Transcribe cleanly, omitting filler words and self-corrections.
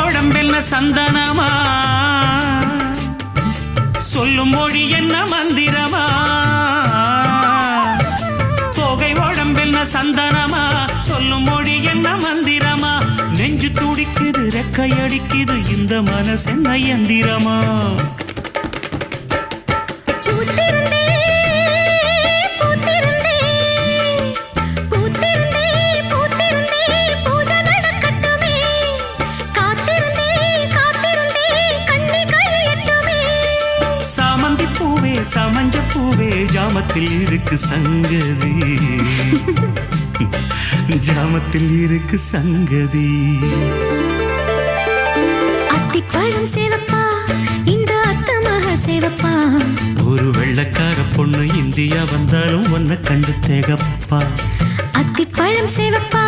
உடம்பென்ன சந்தனமா சொல்லும் மொழி என்ன மந்திரமா தோகை உடம்பென்ன சந்தனமா சொல்லும் மொழி என்ன மந்திரமா நெஞ்சு துடிக்குது ரெக்கையடிக்குது இந்த மனசு என்ன எந்திரமா பூவே சமஞ்ச பூவே ஜாமத்தில் இருக்கு சங்கதி ஜாமத்தில் இருக்கு சங்கதி அத்திப்பழம் சேவப்பா இந்த அத்தமாக சேவப்பா ஒரு வெள்ளக்கார பொண்ணு இந்தியா வந்தாலும் ஒன்ன கண்டு தேகப்பா அத்திப்பழம் சேவப்பா